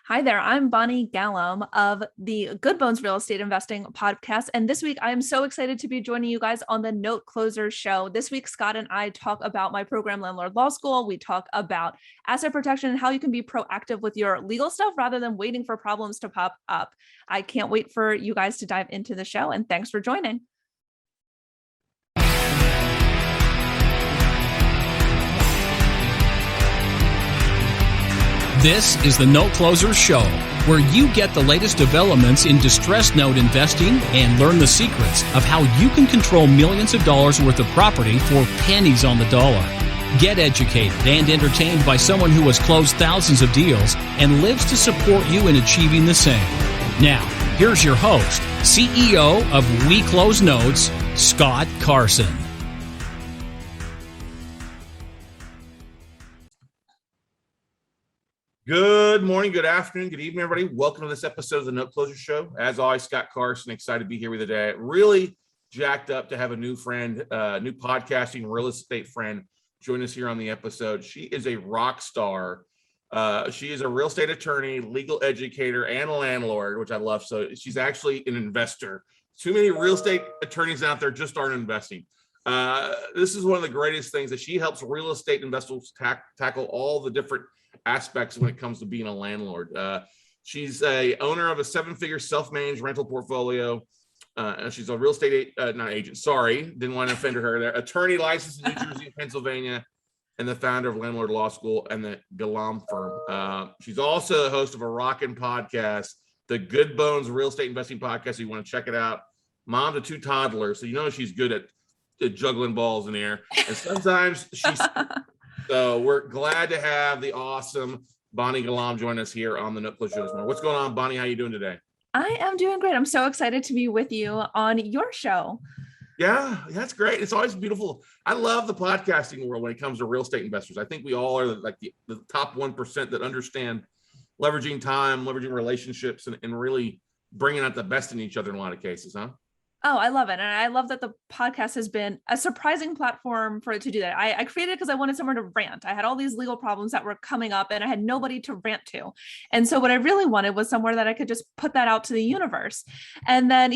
Hi there, I'm Bonnie Galam of the Good Bones Real Estate Investing podcast. And this week, I am so excited to be joining you guys on the Note Closer Show. This week, Scott and I talk about my program, Landlord Law School. We talk about asset protection and how you can be proactive with your legal stuff rather than waiting for problems to pop up. I can't wait for you guys to dive into the show, and thanks for joining. This is the Note Closer Show, where you get the latest developments in distressed note investing and learn the secrets of how you can control millions of dollars worth of property for pennies on the dollar. Get educated and entertained by someone who has closed thousands of deals and lives to support you in achieving the same. Now, here's your host, CEO of We Close Notes, Scott Carson. Good morning, good afternoon, good evening, everybody. Welcome to this episode of the Note Closer Show. As always, Scott Carson, excited to be here with you today. Really jacked up to have a new friend, new podcasting real estate friend join us here on the episode. She is a rock star. She is a real estate attorney, legal educator, and a landlord, which I love. So she's actually an investor. Too many real estate attorneys out there just aren't investing. This is one of the greatest things that she helps real estate investors tackle all the different aspects when it comes to being a landlord. She's a owner of a 7-figure self-managed rental portfolio. She's a real estate didn't want to offend her there. Attorney licensed in New Jersey and Pennsylvania, and the founder of Landlord Law School and the Galam firm. She's also the host of a rockin' podcast, the Good Bones Real Estate Investing Podcast. So you want to check it out. Mom to 2 toddlers, so you know she's good at juggling balls in the air. And sometimes she's so we're glad to have the awesome Bonnie Galam join us here on the Note Closer Show. What's going on, Bonnie? How you doing today? I am doing great. I'm so excited to be with you on your show. Yeah, that's great. It's always beautiful. I love the podcasting world when it comes to real estate investors. I think we all are like the top 1% that understand leveraging time, leveraging relationships, and really bringing out the best in each other in a lot of cases, huh? Oh, I love it. And I love that the podcast has been a surprising platform for it to do that. I created it because I wanted somewhere to rant. I had all these legal problems that were coming up and I had nobody to rant to. And so what I really wanted was somewhere that I could just put that out to the universe. And then,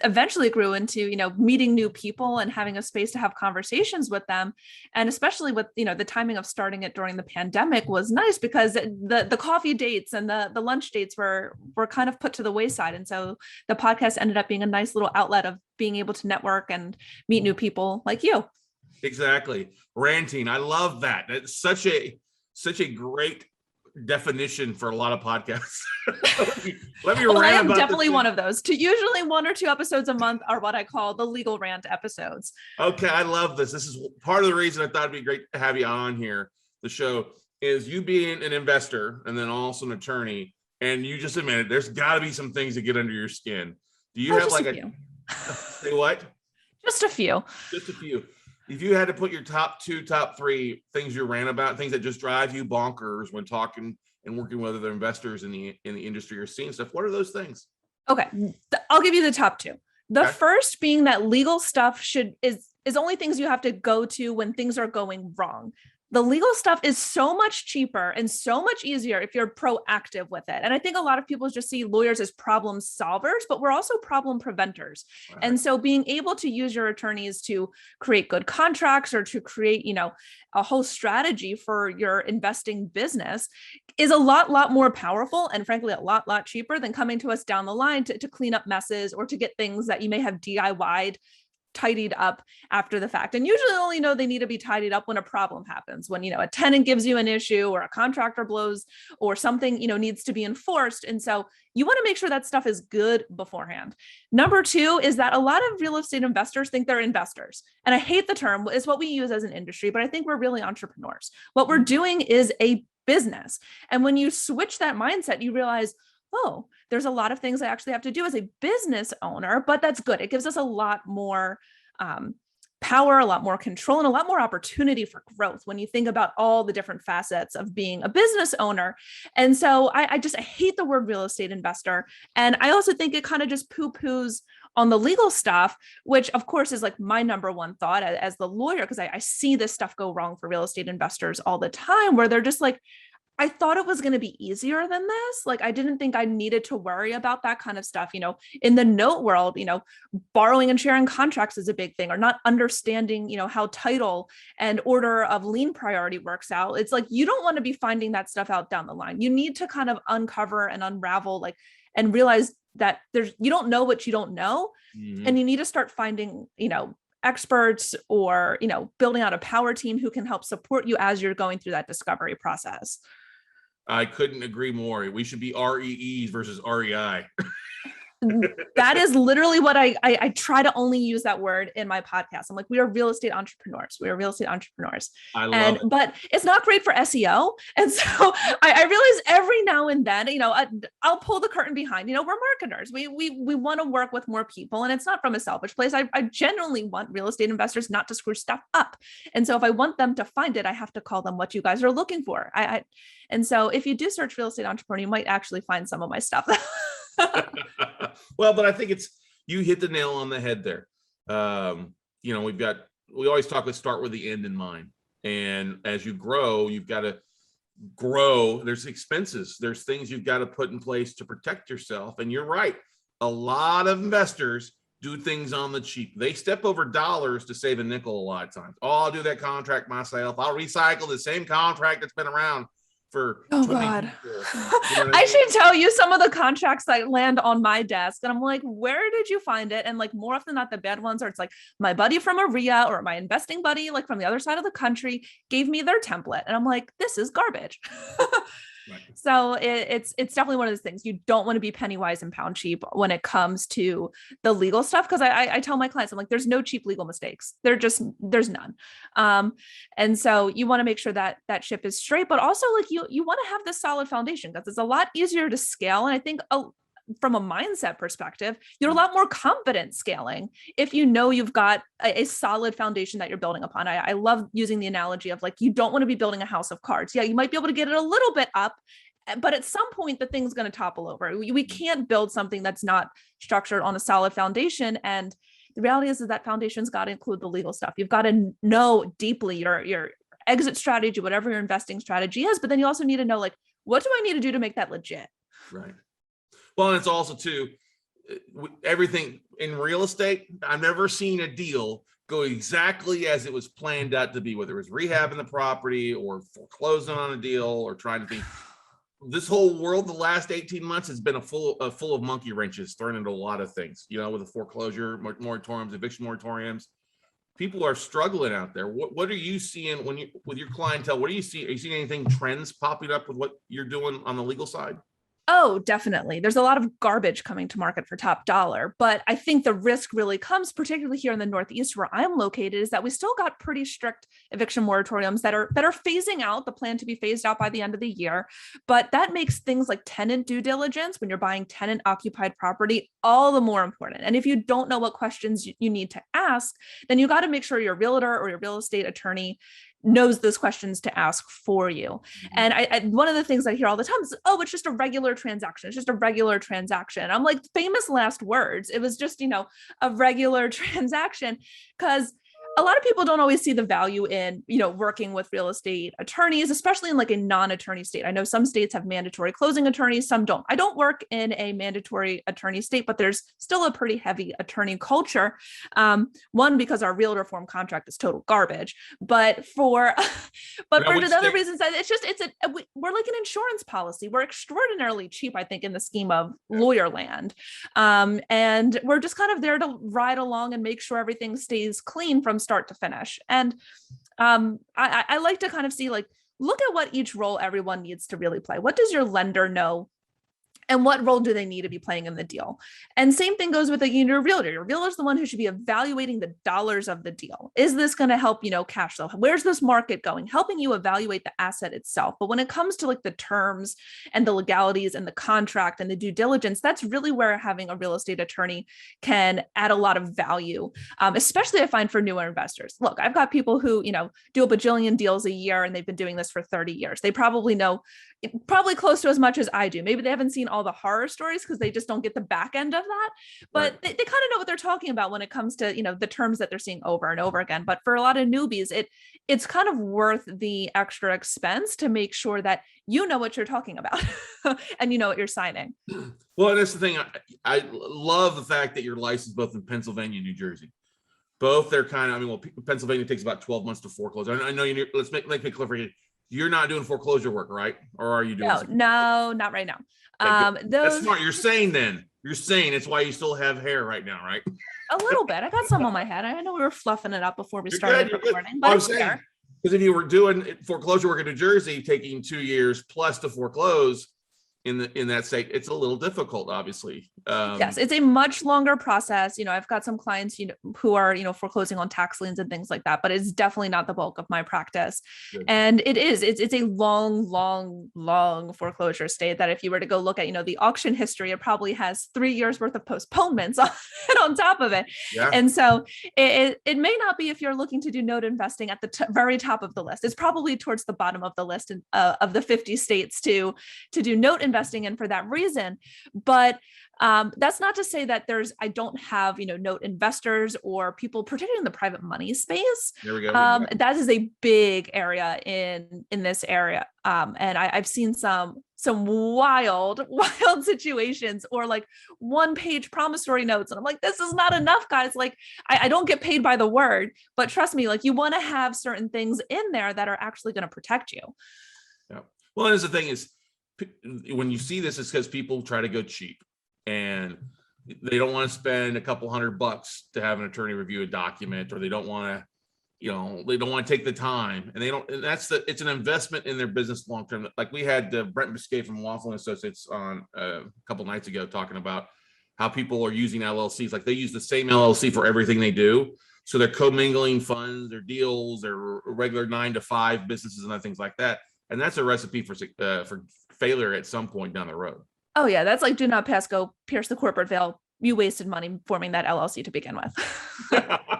eventually it grew into, meeting new people and having a space to have conversations with them. And especially with, the timing of starting it during the pandemic was nice because the coffee dates and the lunch dates were kind of put to the wayside. And so the podcast ended up being a nice little outlet of being able to network and meet new people like you. Exactly. Ranting. I love that. It's such a great definition for a lot of podcasts. let me well, rant. I am definitely one of those. Usually 1 or 2 episodes a month are what I call the legal rant episodes. Okay. I love this. This is part of the reason I thought it'd be great to have you on here. The show is you being an investor and then also an attorney. And you just admitted there's got to be some things that get under your skin. Do you have like a say what? Just a few. Just a few. If you had to put your top 2, top 3 things you rant about, things that just drive you bonkers when talking and working with other investors in the industry or seeing stuff, what are those things? Okay, I'll give you the top 2. The first being that legal stuff is only things you have to go to when things are going wrong. The legal stuff is so much cheaper and so much easier if you're proactive with it. And I think a lot of people just see lawyers as problem solvers, but we're also problem preventers. Right. And so being able to use your attorneys to create good contracts or to create, a whole strategy for your investing business is a lot more powerful and frankly, a lot cheaper than coming to us down the line to clean up messes or to get things that you may have DIY'd tidied up after the fact. And usually only know they need to be tidied up when a problem happens, when, a tenant gives you an issue or a contractor blows or something, needs to be enforced. And so you want to make sure that stuff is good beforehand. Number 2 is that a lot of real estate investors think they're investors. And I hate the term, it's what we use as an industry, but I think we're really entrepreneurs. What we're doing is a business. And when you switch that mindset, you realize, oh, there's a lot of things I actually have to do as a business owner, but that's good. It gives us a lot more power, a lot more control, and a lot more opportunity for growth when you think about all the different facets of being a business owner. And so I hate the word real estate investor. And I also think it kind of just poo-poos on the legal stuff, which of course is like my number one thought as the lawyer, because I see this stuff go wrong for real estate investors all the time, where they're just like, I thought it was going to be easier than this. Like, I didn't think I needed to worry about that kind of stuff. In the note world, borrowing and sharing contracts is a big thing, or not understanding, how title and order of lien priority works out. It's like, you don't want to be finding that stuff out down the line. You need to kind of uncover and unravel, and realize that you don't know what you don't know. Mm-hmm. And you need to start finding, experts, or, building out a power team who can help support you as you're going through that discovery process. I couldn't agree more. We should be REEs versus REI. That is literally what I try to only use that word in my podcast. I'm like, we are real estate entrepreneurs. We are real estate entrepreneurs. I love it. But it's not great for SEO. And so I realize every now and then, I'll pull the curtain behind, we're marketers. We want to work with more people, and it's not from a selfish place. I genuinely want real estate investors not to screw stuff up. And so if I want them to find it, I have to call them what you guys are looking for. And so if you do search real estate entrepreneur, you might actually find some of my stuff. Well, but I think you hit the nail on the head there. We always start with the end in mind. And as you grow, you've got to grow. There's expenses. There's things you've got to put in place to protect yourself. And you're right. A lot of investors do things on the cheap. They step over dollars to save a nickel a lot of times. Oh, I'll do that contract myself. I'll recycle the same contract that's been around for 20 God. years. I should tell you some of the contracts that land on my desk, and I'm like, where did you find it? And more often than not, the bad ones are, it's like my buddy from ARIA or my investing buddy, from the other side of the country, gave me their template. And I'm like, this is garbage. Right. So it's definitely one of those things. You don't want to be penny wise and pound cheap when it comes to the legal stuff. Cause I tell my clients, I'm like, there's no cheap legal mistakes. There's none. And so you want to make sure that that ship is straight, but also you want to have this solid foundation, because it's a lot easier to scale. And I think from a mindset perspective, you're a lot more confident scaling if you've got a solid foundation that you're building upon. I love using the analogy of you don't want to be building a house of cards. Yeah, you might be able to get it a little bit up, but at some point the thing's going to topple over. We can't build something that's not structured on a solid foundation. And the reality is that foundation's got to include the legal stuff. You've got to know deeply your exit strategy, whatever your investing strategy is, but then you also need to know, what do I need to do to make that legit? Right. Well, and it's also too, everything in real estate, I've never seen a deal go exactly as it was planned out to be, whether it was rehabbing the property or foreclosing on a deal or trying to think. This whole world, the last 18 months has been full of monkey wrenches thrown into a lot of things, with the foreclosure moratoriums, eviction moratoriums. People are struggling out there. What are you seeing with your clientele? What do you see? Are you seeing anything, trends popping up with what you're doing on the legal side? Oh, definitely. There's a lot of garbage coming to market for top dollar, but I think the risk really comes, particularly here in the Northeast where I'm located, is that we still got pretty strict eviction moratoriums that are phasing out, the plan to be phased out by the end of the year. But that makes things like tenant due diligence when you're buying tenant occupied property all the more important. And if you don't know what questions you need to ask, then you got to make sure your realtor or your real estate attorney knows those questions to ask for you. Mm-hmm. And I one of the things I hear all the time is, oh, it's just a regular transaction. It's just a regular transaction. I'm like, famous last words. It was just, a regular transaction, because a lot of people don't always see the value in, working with real estate attorneys, especially in a non-attorney state. I know some states have mandatory closing attorneys, some don't. I don't work in a mandatory attorney state, but there's still a pretty heavy attorney culture. One, because our realtor form contract is total garbage, but for the other reasons, we're like an insurance policy. We're extraordinarily cheap, I think, in the scheme of lawyer land. And we're just kind of there to ride along and make sure everything stays clean from start to finish. And I like to kind of see, look at what each role everyone needs to really play. What does your lender know? And what role do they need to be playing in the deal? And same thing goes with your realtor. Your realtor is the one who should be evaluating the dollars of the deal. Is this going to help, cash flow? Where's this market going? Helping you evaluate the asset itself. But when it comes to the terms and the legalities and the contract and the due diligence, that's really where having a real estate attorney can add a lot of value, especially I find for newer investors. Look, I've got people who, do a bajillion deals a year and they've been doing this for 30 years. They probably know probably close to as much as I do. Maybe they haven't seen all the horror stories because they just don't get the back end of that, but they kind of know what they're talking about when it comes to, the terms that they're seeing over and over again. But for a lot of newbies, it's kind of worth the extra expense to make sure that you know what you're talking about and you know what you're signing. Well, and that's the thing. I love the fact that you're licensed both in Pennsylvania and New Jersey. Both they're kind of, Pennsylvania takes about 12 months to foreclose. I know you. Let's make it clear for you. You're not doing foreclosure work, right? Or are you doing? No, not right now. That's smart. You're saying it's why you still have hair right now, right? A little bit. I got some on my head. I know we were fluffing it up before we started recording, but it's there. Because if you were doing foreclosure work in New Jersey, taking 2 years plus to foreclose in that state, it's a little difficult, obviously. Yes, it's a much longer process. I've got some clients, who are, foreclosing on tax liens and things like that, but it's definitely not the bulk of my practice. Good. And it's a long foreclosure state that if you were to go look at, the auction history, it probably has 3 years worth of postponements on top of it. Yeah. And so it may not be if you're looking to do note investing at the very top of the list. It's probably towards the bottom of the list of the 50 states to do note investing in for that reason. But that's not to say that I don't have, note investors or people, particularly in the private money space. There we go. That is a big area in this area. And I've seen some wild situations, or like 1-page promissory notes. And I'm like, this is not enough, guys. Like, I don't get paid by the word, but trust me, like, you want to have certain things in there that are actually going to protect you. Yeah. Well, and the thing is, when you see this, it's because people try to go cheap and they don't want to spend a couple $100 to have an attorney review a document, or they don't want to take the time, and it's an investment in their business long term. Like we had Brent Biscay from Waffle and Associates on a couple nights ago talking about how people are using LLCs. Like they use the same LLC for everything they do. So they're commingling funds, their deals, their regular 9-to-5 businesses and other things like that. And that's a recipe for failure at some point down the road. Oh yeah, that's like do not pass go, pierce the corporate veil. You wasted money forming that LLC to begin with.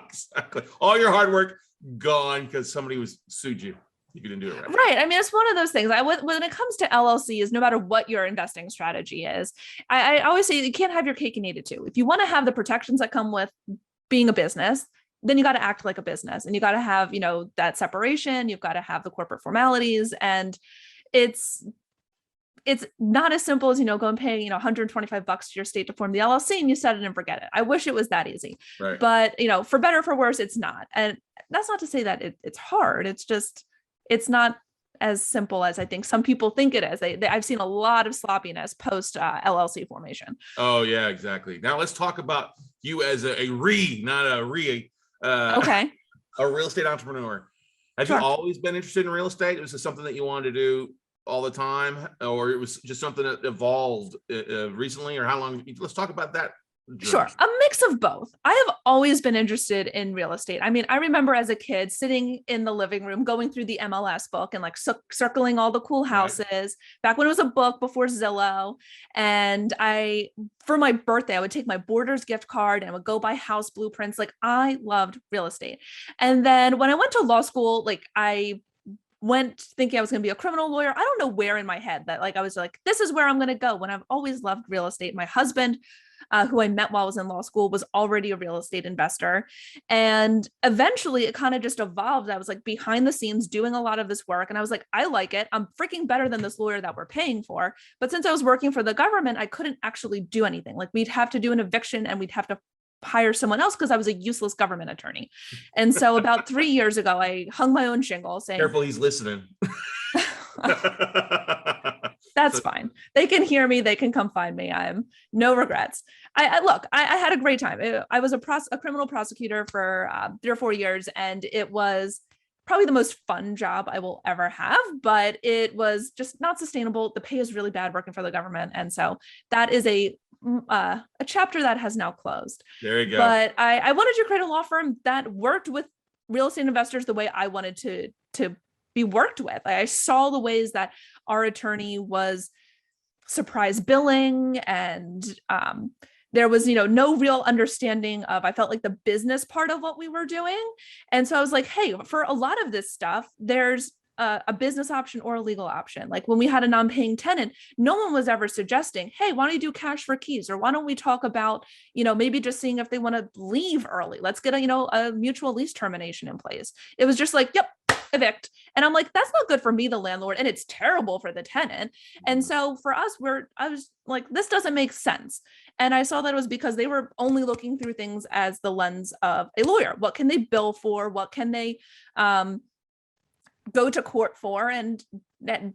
Exactly. All your hard work gone because somebody sued you. You didn't do it right. Right. I mean, it's one of those things. When it comes to LLCs, no matter what your investing strategy is, I always say you can't have your cake and eat it too. If you want to have the protections that come with being a business, then you got to act like a business, and you got to have, that separation. You've got to have the corporate formalities, and it's not as simple as, go and pay, $125 to your state to form the LLC and you set it and forget it. I wish it was that easy, right. But for better or for worse, it's not. And that's not to say that it's hard. It's just, it's not as simple as I think some people think it is. I've seen a lot of sloppiness post LLC formation. Oh yeah, exactly. Now let's talk about you as a real estate entrepreneur. Have you always been interested in real estate? Was this something that you wanted to do all the time, or it was just something that evolved recently, or how long? Let's talk about that. Sure. A mix of both. I have always been interested in real estate. I mean, I remember as a kid sitting in the living room, going through the MLS book and like circling all the cool houses back when it was a book before Zillow. And for my birthday, I would take my Borders gift card and I would go buy house blueprints. Like I loved real estate. And then when I went to law school, like I went thinking I was going to be a criminal lawyer. I don't know where in my head that like, I was like, this is where I'm going to go, when I've always loved real estate. My husband, who I met while I was in law school, was already a real estate investor. And eventually it kind of just evolved. I was like behind the scenes doing a lot of this work. And I was like, I like it. I'm freaking better than this lawyer that we're paying for. But since I was working for the government, I couldn't actually do anything. Like we'd have to do an eviction and we'd have to hire someone else because I was a useless government attorney. And so about 3 years ago, I hung my own shingle saying, careful, he's listening. That's fine. They can hear me. They can come find me. I'm no regrets. I had a great time. I was a criminal prosecutor for 3 or 4 years, and it was probably the most fun job I will ever have, but it was just not sustainable. The pay is really bad working for the government. And so that is a chapter that has now closed. There you go. But I wanted to create a law firm that worked with real estate investors the way I wanted to be worked with. I saw the ways that our attorney was surprise billing, and there was, no real understanding of, I felt like the business part of what we were doing. And so I was like, hey, for a lot of this stuff, there's a business option or a legal option. Like when we had a non-paying tenant, no one was ever suggesting, hey, why don't you do cash for keys? Or why don't we talk about, maybe just seeing if they want to leave early. Let's get a mutual lease termination in place. It was just like, yep, evict. And I'm like, that's not good for me, the landlord, and it's terrible for the tenant. And so for us, I was like, this doesn't make sense. And I saw that it was because they were only looking through things as the lens of a lawyer. What can they bill for? What can they go to court for? And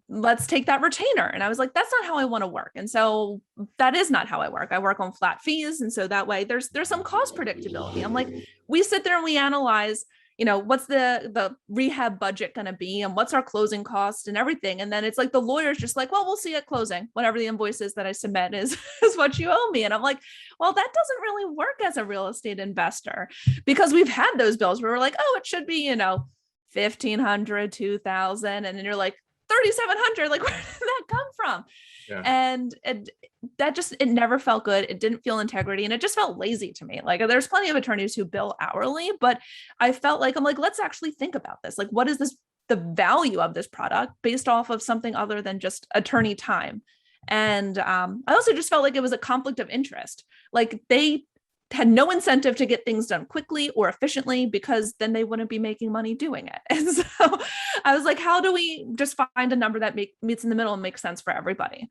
let's take that retainer. And I was like, that's not how I want to work. And so that is not how I work. I work on flat fees. And so that way there's some cost predictability. I'm like, we sit there and we analyze, what's the rehab budget going to be and what's our closing cost and everything. And then it's like the lawyer's just like, well, we'll see at closing, whatever the invoice is that I submit is what you owe me. And I'm like, well, that doesn't really work as a real estate investor, because we've had those bills where we're like, oh, it should be, $1,500, $2,000. And then you're like, $3,700. Like, where did that come from? Yeah. And it never felt good. It didn't feel integrity, and it just felt lazy to me. Like, there's plenty of attorneys who bill hourly, but I felt like, I'm like, let's actually think about this. Like, what is the value of this product based off of something other than just attorney time? And I also just felt like it was a conflict of interest. Like, they had no incentive to get things done quickly or efficiently, because then they wouldn't be making money doing it. And so I was like, how do we just find a number that meets in the middle and makes sense for everybody?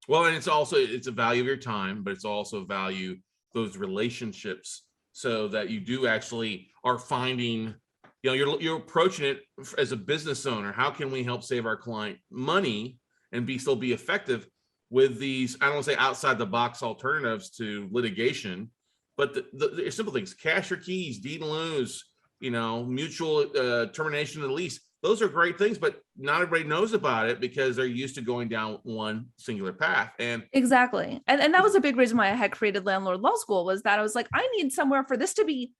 Well, and it's a value of your time, but it's also value those relationships, so that you do actually are finding, you're approaching it as a business owner. How can we help save our client money and still be effective with these, I don't want to say outside the box alternatives to litigation, but the simple things: cash or keys, deed and liens, mutual termination of the lease. Those are great things, but not everybody knows about it because they're used to going down one singular path. And exactly. And that was a big reason why I had created Landlord Law School, was that I was like, I need somewhere for this to be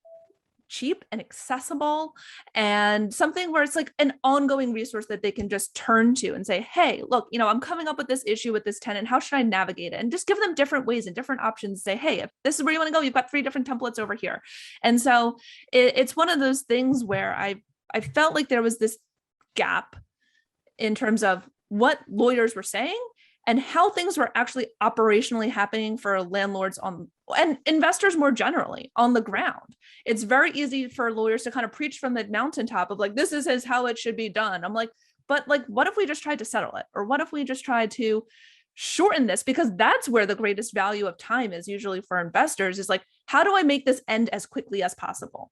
cheap and accessible, and something where it's like an ongoing resource that they can just turn to and say, hey, look, I'm coming up with this issue with this tenant. How should I navigate it? And just give them different ways and different options. Say, hey, if this is where you want to go, you've got 3 different templates over here. And so it's one of those things where I felt like there was this gap in terms of what lawyers were saying and how things were actually operationally happening for landlords and investors more generally on the ground. It's very easy for lawyers to kind of preach from the mountaintop of like, this is how it should be done. I'm like, but like, what if we just tried to settle it? Or what if we just tried to shorten this? Because that's where the greatest value of time is usually for investors, is like, how do I make this end as quickly as possible?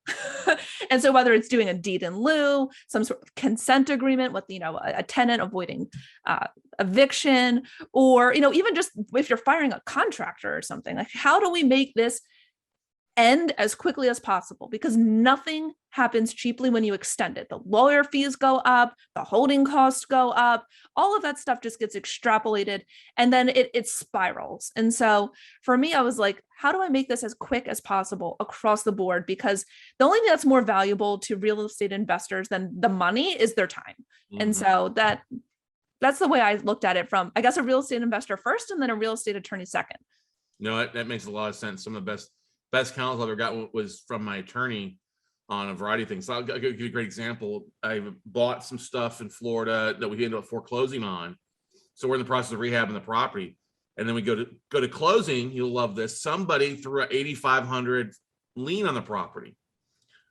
And so whether it's doing a deed in lieu, some sort of consent agreement with, a tenant avoiding eviction, or, even just if you're firing a contractor or something, like, how do we make this end as quickly as possible? Because nothing happens cheaply when you extend it. The lawyer fees go up, the holding costs go up, all of that stuff just gets extrapolated, and then it spirals. And so for me, I was like, how do I make this as quick as possible across the board? Because the only thing that's more valuable to real estate investors than the money is their time. Mm-hmm. And so that's the way I looked at it, from, I guess, a real estate investor first and then a real estate attorney second. No, that makes a lot of sense. Some of the best counsel I've ever got was from my attorney on a variety of things. So I'll give you a great example. I bought some stuff in Florida that we ended up foreclosing on. So we're in the process of rehabbing the property. And then we go to closing. You'll love this. Somebody threw an $8,500 lien on the property,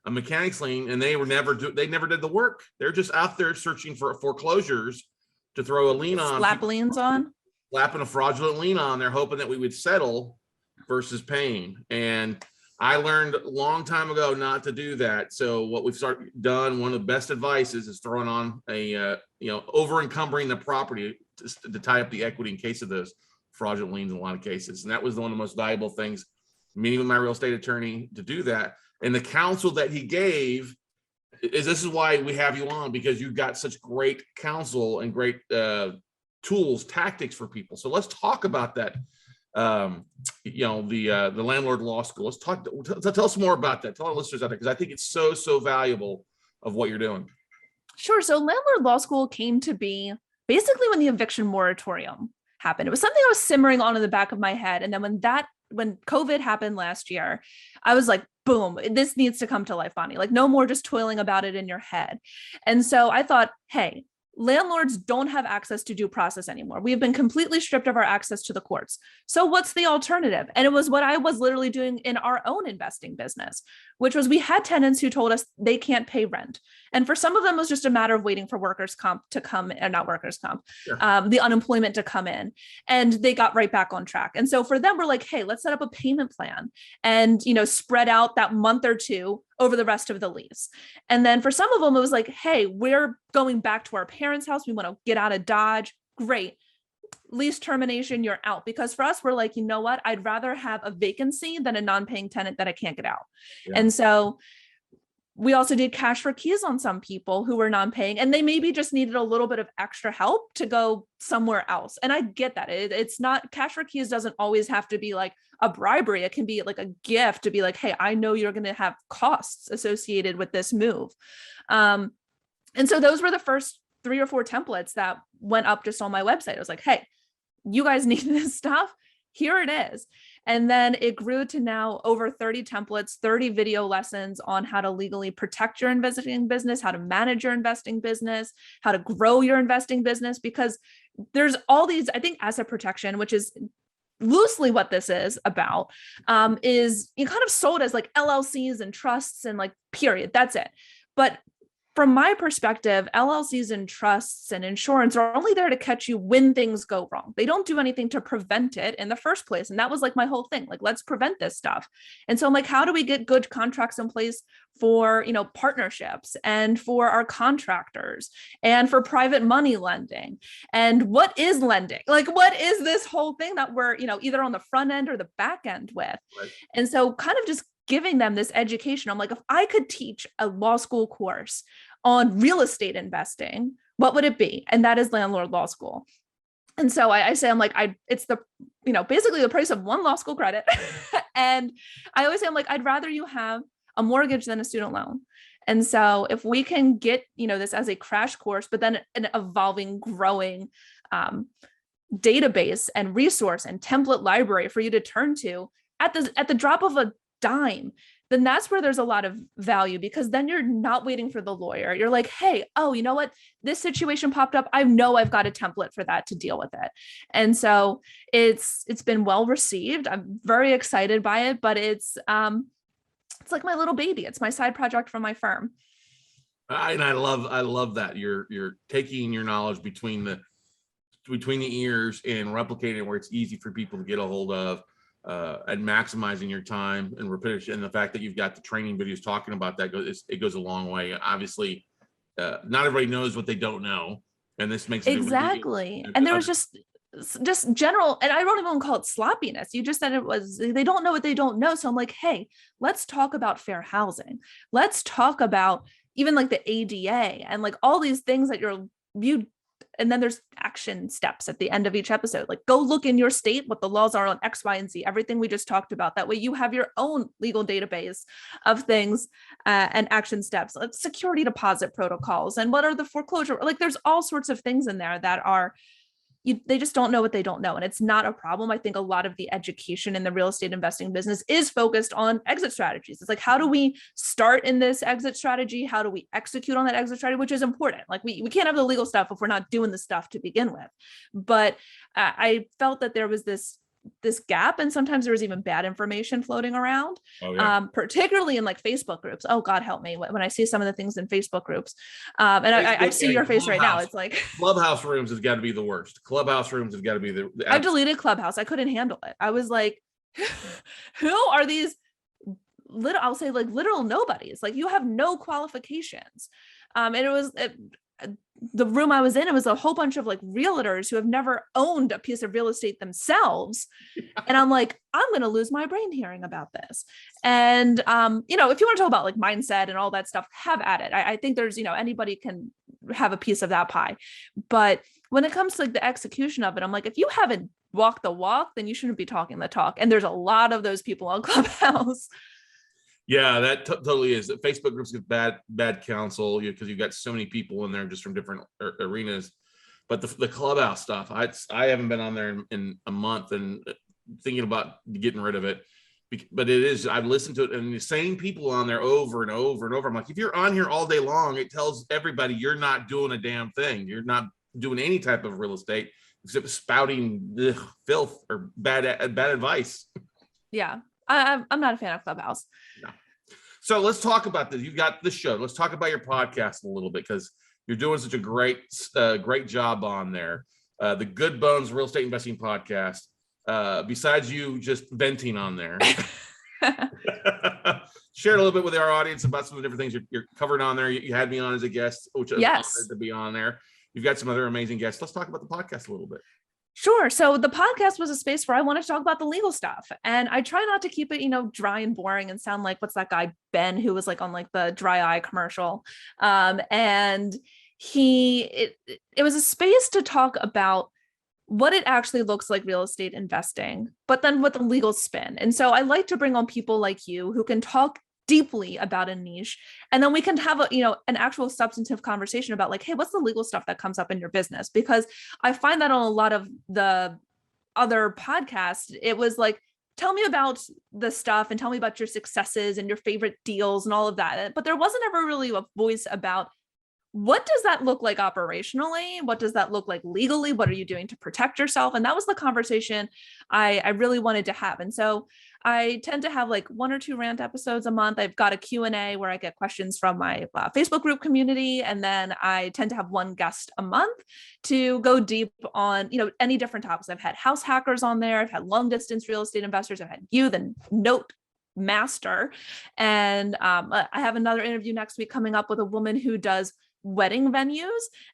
a mechanic's lien, and they never did the work. They're just out there searching for foreclosures to throw a lien on. Slap liens on? Slapping a fraudulent lien on. They're hoping that we would settle versus paying. And I learned a long time ago not to do that. So what we've done, one of the best advice is throwing on over encumbering the property to tie up the equity in case of those fraudulent liens in a lot of cases. And that was one of the most valuable things, meeting with my real estate attorney to do that. And the counsel that he gave this is why we have you on, because you've got such great counsel and great tools, tactics for people. So let's talk about that. The Landlord Law School. Let's tell us more about that. Tell our listeners out there, because I think it's so valuable of what you're doing. Sure. So Landlord Law School came to be basically when the eviction moratorium happened. It was something I was simmering on in the back of my head. And then when that when COVID happened last year, I was like, boom, this needs to come to life, Bonnie. Like no more just toiling about it in your head. And so I thought, hey, landlords don't have access to due process anymore. We have been completely stripped of our access to the courts. So what's the alternative? And it was what I was literally doing in our own investing business, which was we had tenants who told us they can't pay rent. And for some of them, it was just a matter of waiting for workers' comp to come, and not workers' comp, Sure. The unemployment to come in. And they got right back on track. And so for them, we're like, hey, let's set up a payment plan and, spread out that month or two over the rest of the lease. And then for some of them, it was like, hey, we're going back to our parents' house. We want to get out of Dodge. Great. Lease termination, you're out. Because for us, we're like, you know what? I'd rather have a vacancy than a non-paying tenant that I can't get out. Yeah. And so we also did cash for keys on some people who were non-paying, and they maybe just needed a little bit of extra help to go somewhere else. And I get that. It's not, cash for keys doesn't always have to be like a bribery. It can be like a gift to be like, hey, I know you're going to have costs associated with this move. And so those were the first 3 or 4 templates that went up just on my website. I was like, hey, you guys need this stuff. Here it is. And then it grew to now over 30 templates, 30 video lessons on how to legally protect your investing business, how to manage your investing business, how to grow your investing business, because there's all these, I think asset protection, which is loosely what this is about, is you kind of sold as like LLCs and trusts and like, period, that's it. But from my perspective, LLCs and trusts and insurance are only there to catch you when things go wrong. They don't do anything to prevent it in the first place. And that was like my whole thing, like, let's prevent this stuff. And so I'm like, how do we get good contracts in place for, partnerships and for our contractors and for private money lending? And what is lending? Like, what is this whole thing that we're, either on the front end or the back end with? Right. And so kind of just giving them this education. I'm like, if I could teach a law school course on real estate investing, what would it be? And that is Landlord Law School. And so I say, I'm like, it's the, basically the price of one law school credit. And I always say, I'm like, I'd rather you have a mortgage than a student loan. And so if we can get, this as a crash course, but then an evolving, growing database and resource and template library for you to turn to at the drop of a dime, then that's where there's a lot of value, because then you're not waiting for the lawyer. You're like, hey, oh, you know what? This situation popped up. I know I've got a template for that to deal with it. And so it's been well received. I'm very excited by it, but it's like my little baby. It's my side project from my firm. And I love that you're taking your knowledge between the ears and replicating it where it's easy for people to get a hold of. And maximizing your time and repetition, and the fact that you've got the training videos talking about that it goes a long way. Obviously, not everybody knows what they don't know, and this makes it exactly. And there was just general, and I don't even call it sloppiness. You just said it was, they don't know what they don't know. So I'm like, hey, let's talk about fair housing. Let's talk about even like the ADA and like all these things that you. And then there's action steps at the end of each episode. Like, go look in your state what the laws are on X, Y, and Z, everything we just talked about. That way you have your own legal database of things and action steps, like security deposit protocols, and what are the foreclosure, like there's all sorts of things in there that are, they just don't know what they don't know. And it's not a problem. I think a lot of the education in the real estate investing business is focused on exit strategies. It's like, how do we start in this exit strategy? How do we execute on that exit strategy, which is important. Like we can't have the legal stuff if we're not doing the stuff to begin with. But I felt that there was this gap, and sometimes there was even bad information floating around. Oh, yeah. Particularly in like Facebook groups. Oh God, help me when I see some of the things in Facebook groups. And I see your face right now. It's like Clubhouse rooms has got to be the worst. Clubhouse rooms have got to be the I've deleted Clubhouse. I couldn't handle it. I was like, who are these I'll say like literal nobodies? Like, you have no qualifications. And it was the room I was in, it was a whole bunch of like realtors who have never owned a piece of real estate themselves. And I'm like, I'm going to lose my brain hearing about this. And, if you want to talk about like mindset and all that stuff, have at it. I think there's, anybody can have a piece of that pie. But when it comes to like the execution of it, I'm like, if you haven't walked the walk, then you shouldn't be talking the talk. And there's a lot of those people on Clubhouse. Yeah, that totally is. Facebook groups get bad counsel because you've got so many people in there just from different arenas. But the Clubhouse stuff, I haven't been on there in a month, and thinking about getting rid of it. But it is, I've listened to it and the same people on there over and over and over. I'm like, if you're on here all day long, it tells everybody you're not doing a damn thing. You're not doing any type of real estate except spouting filth or bad advice. Yeah. I'm not a fan of Clubhouse. No. So let's talk about this. You got the show. Let's talk about your podcast a little bit, because you're doing such a great job on there. The Good Bones Real Estate Investing Podcast. Besides you just venting on there, share a little bit with our audience about some of the different things you're covering on there. You had me on as a guest, which I'm honored to be on there. You've got some other amazing guests. Let's talk about the podcast a little bit. Sure. So the podcast was a space where I wanted to talk about the legal stuff, and I try not to keep it, dry and boring and sound like, what's that guy, Ben, who was like on like the dry eye commercial. And it was a space to talk about what it actually looks like real estate investing, but then with a legal spin. And so I like to bring on people like you who can talk deeply about a niche, and then we can have an actual substantive conversation about like, hey, what's the legal stuff that comes up in your business? Because I find that on a lot of the other podcasts, it was like, tell me about the stuff and tell me about your successes and your favorite deals and all of that. But there wasn't ever really a voice about, what does that look like operationally? What does that look like legally? What are you doing to protect yourself? And that was the conversation I really wanted to have. And so I tend to have like 1 or 2 rant episodes a month. I've got a Q&A where I get questions from my Facebook group community. And then I tend to have 1 guest a month to go deep on, any different topics. I've had house hackers on there. I've had long distance real estate investors. I've had you, the note master. And I have another interview next week coming up with a woman who does wedding venues,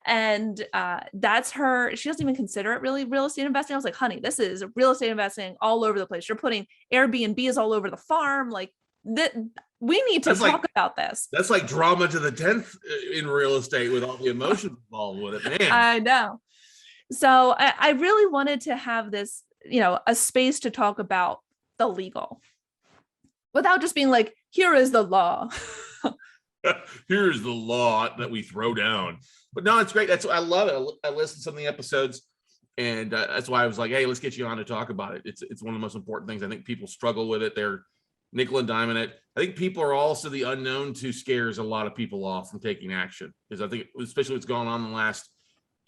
and that's her. She doesn't even consider it really real estate investing. I was like, honey, this is real estate investing all over the place. You're putting Airbnbs all over the farm. Like we need to talk about this. That's like drama to the 10th in real estate with all the emotions involved with it, man. I know. So I really wanted to have this, a space to talk about the legal without just being like, here is the law. Here's the law that we throw down. But no, it's great. I love it. I listened to some of the episodes, and that's why I was like, hey, let's get you on to talk about it. It's one of the most important things. I think people struggle with it. They're nickel and diming it. I think people are also, the unknown to scares a lot of people off from taking action, because I think, especially what's going on in the last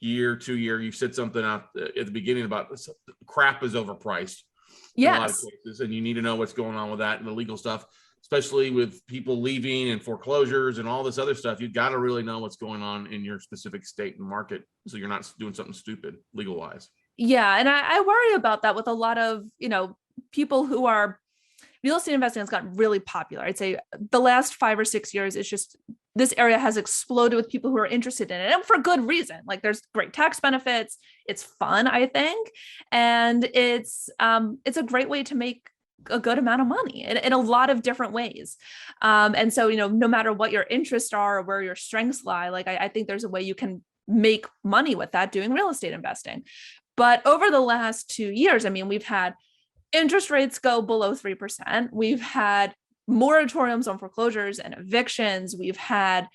year, 2 year, you said something out at the beginning about this, crap is overpriced. Yes. In a lot of cases, and you need to know what's going on with that and the legal stuff. Especially with people leaving and foreclosures and all this other stuff, you've got to really know what's going on in your specific state and market, so you're not doing something stupid legal wise. Yeah. And I worry about that with a lot of, people who are, real estate investing has gotten really popular. I'd say the last 5 or 6 years, it's just, this area has exploded with people who are interested in it, and for good reason. Like, there's great tax benefits. It's fun, I think. And it's a great way to make a good amount of money in a lot of different ways. And so, no matter what your interests are or where your strengths lie, like I think there's a way you can make money with that doing real estate investing. But over the last 2 years, we've had interest rates go below 3%. We've had moratoriums on foreclosures and evictions. We've had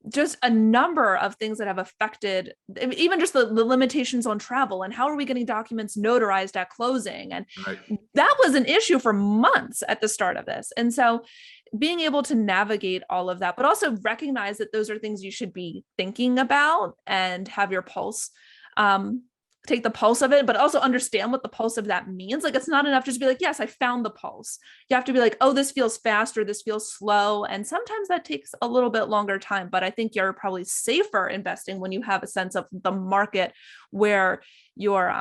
just a number of things that have affected, even just the limitations on travel and how are we getting documents notarized at closing. And that was an issue for months at the start of this. And so being able to navigate all of that, but also recognize that those are things you should be thinking about and have your pulse, take the pulse of it, but also understand what the pulse of that means. Like, it's not enough just to be like, yes, I found the pulse. You have to be like, oh, this feels fast or this feels slow. And sometimes that takes a little bit longer time, but I think you're probably safer investing when you have a sense of the market where you're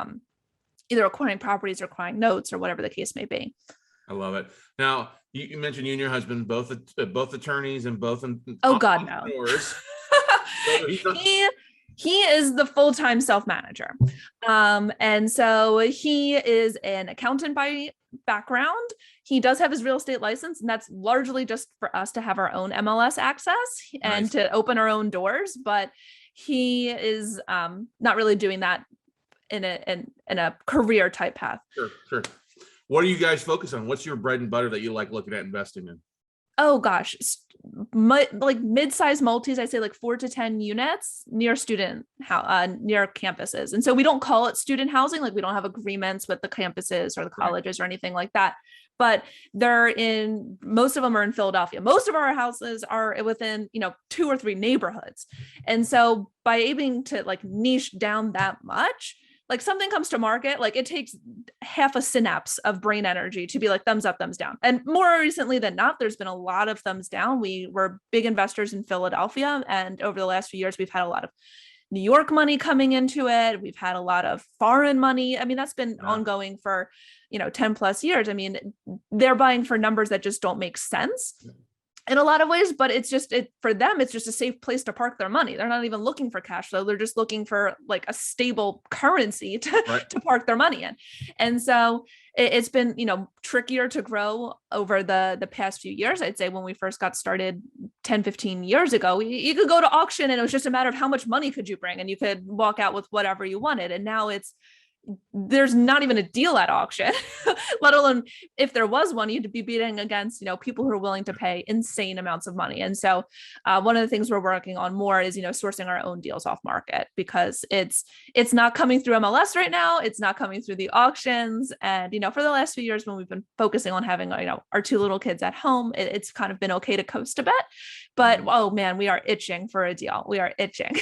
either acquiring properties or acquiring notes or whatever the case may be. I love it. Now, you mentioned you and your husband, both attorneys and both. Oh God, no. He is the full-time self-manager. And so he is an accountant by background. He does have his real estate license, and that's largely just for us to have our own MLS access and to open our own doors. But he is not really doing that in a career type path. Sure. What do you guys focus on? What's your bread and butter that you like looking at investing in? Oh gosh, like mid-sized multis, I say like 4 to 10 units near near campuses. And so we don't call it student housing, like we don't have agreements with the campuses or the colleges or anything like that. But most of them are in Philadelphia. Most of our houses are within, 2 or 3 neighborhoods. And so by aiming to like niche down that much, like something comes to market, like it takes half a synapse of brain energy to be like thumbs up, thumbs down. And more recently than not, there's been a lot of thumbs down. We were big investors in Philadelphia. And over the last few years, we've had a lot of New York money coming into it. We've had a lot of foreign money. I mean, that's been ongoing for, 10 plus years. I mean, they're buying for numbers that just don't make sense in a lot of ways, but it's just for them, it's just a safe place to park their money. They're not even looking for cash flow. They're just looking for like a stable currency to park their money in. And so it's been, trickier to grow over the past few years. I'd say when we first got started 10, 15 years ago, you could go to auction and it was just a matter of how much money could you bring and you could walk out with whatever you wanted. And now there's not even a deal at auction, let alone if there was one, you'd be beating against, people who are willing to pay insane amounts of money. And so one of the things we're working on more is, sourcing our own deals off market, because it's not coming through MLS right now. It's not coming through the auctions. And, for the last few years, when we've been focusing on having, our 2 little kids at home, it's kind of been okay to coast a bit, but oh man, we are itching for a deal. We are itching.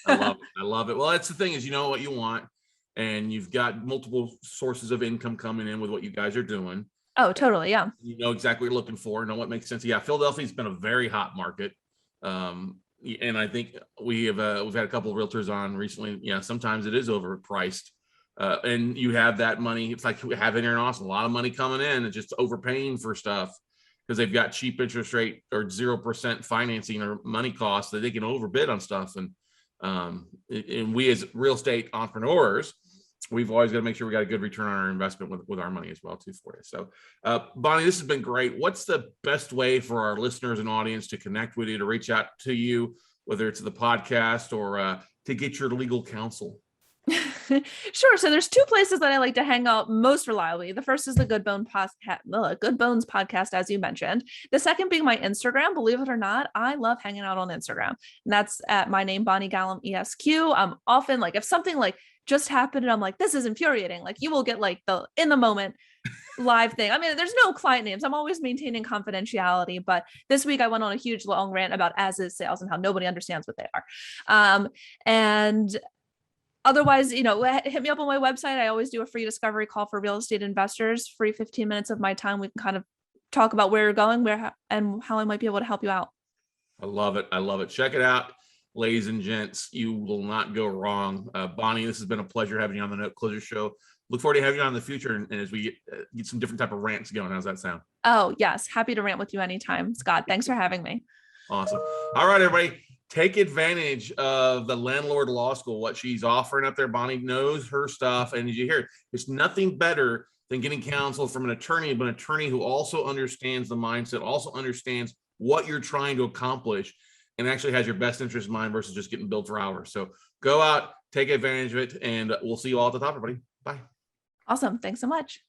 I love it. Well, that's the thing is, you know what you want. And you've got multiple sources of income coming in with what you guys are doing. Oh, totally. Yeah. You know exactly what you're looking for, know what makes sense. Yeah. Philadelphia's been a very hot market. And I think we've had a couple of realtors on recently. Yeah. Sometimes it is overpriced. And you have that money. It's like we have in here in Austin, a lot of money coming in and just overpaying for stuff because they've got cheap interest rate or 0% financing or money costs that they can overbid on stuff. And we as real estate entrepreneurs, we've always got to make sure we got a good return on our investment with our money as well too for you. So Bonnie, this has been great. What's the best way for our listeners and audience to connect with you, to reach out to you, whether it's the podcast or to get your legal counsel? Sure. So there's 2 places that I like to hang out most reliably. The first is the Good Bones podcast, as you mentioned. The second being my Instagram. Believe it or not, I love hanging out on Instagram. And that's at my name, Bonnie Galam, ESQ. I'm often like, if something like just happened and I'm like, this is infuriating, like you will get like the in the moment live thing. I mean, there's no client names. I'm always maintaining confidentiality, but this week I went on a huge long rant about as is sales and how nobody understands what they are. And otherwise, hit me up on my website. I always do a free discovery call for real estate investors, free 15 minutes of my time. We can kind of talk about where you're going, and how I might be able to help you out. I love it. I love it. Check it out, ladies and gents. You will not go wrong. Bonnie, this has been a pleasure having you on the Note Closer Show. Look forward to having you on in the future. And as we get some different type of rants going, how's that sound? Oh, yes. Happy to rant with you anytime, Scott. Thanks for having me. Awesome. All right, everybody. Take advantage of the Landlord Law School, what she's offering up there. Bonnie knows her stuff. And as you hear, there's nothing better than getting counsel from an attorney, but an attorney who also understands the mindset, also understands what you're trying to accomplish, and actually has your best interest in mind versus just getting billed for hours. So go out, take advantage of it, and we'll see you all at the top, everybody. Bye. Awesome. Thanks so much.